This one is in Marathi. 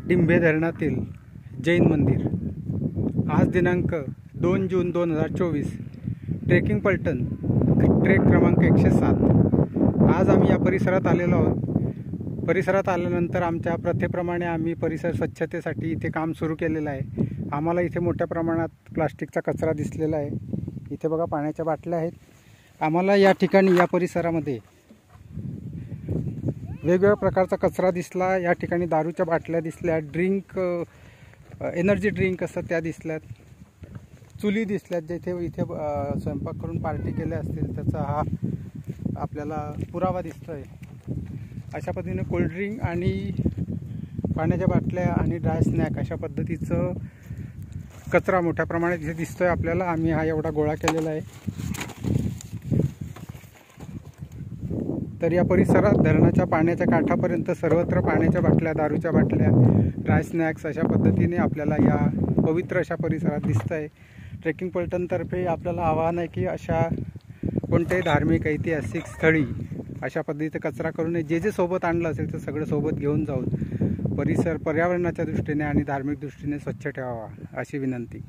डिंभे धरणातील जैन मंदिर। आज दिनांक 2 जून 2024, ट्रेकिंग पलटण, ट्रेक क्रमांक 107। आज आम्ही या परिसरात आलेलो आहोत। परिसरात आल्यानंतर आमच्या प्रथेप्रमाणे आम्ही परिसर स्वच्छतेसाठी इथे काम सुरू केलेलं आहे। आम्हाला इथे मोठ्या प्रमाणात प्लास्टिकचा कचरा दिसलेला आहे। इथे बघा पाण्याच्या बाटल्या आहेत। आम्हाला या ठिकाणी या परिसरामध्ये वेगवेगळ्या प्रकारचा कचरा दिसला। या ठिकाणी दारूच्या बाटल्या दिसल्या, एनर्जी ड्रिंक असतात त्या दिसल्यात, चुली दिसल्यात जिथे इथे स्वयंपाक करून पार्टी केल्या असतील त्याचा हा आपल्याला पुरावा दिसतोय। अशा पद्धतीने कोल्ड्रिंक आणि पाण्याच्या बाटल्या आणि ड्राय स्नॅक अशा पद्धतीचं कचरा मोठ्या प्रमाणात इथे दिसतोय आपल्याला। आम्ही हा एवढा गोळा केलेला आहे। तर या परिसरात धरणाच्या पाण्याच्या काठापर्यंत सर्वत्र पाण्याच्या बाटल्या, दारूच्या बाटल्या, ड्राय स्नॅक्स अशा पद्धतीने आपल्याला या पवित्र अशा परिसरात दिसत आहे। ट्रेकिंग पलटणतर्फे आपल्याला आवाहन आहे की अशा कोणत्याही धार्मिक ऐतिहासिक स्थळी अशा पद्धतीचे कचरा करू नये। जे सोबत आणलं असेल ते सगळं सोबत घेऊन जाऊन परिसर पर्यावरणाच्या दृष्टीने आणि धार्मिक दृष्टीने स्वच्छ ठेवावा अशी विनंती।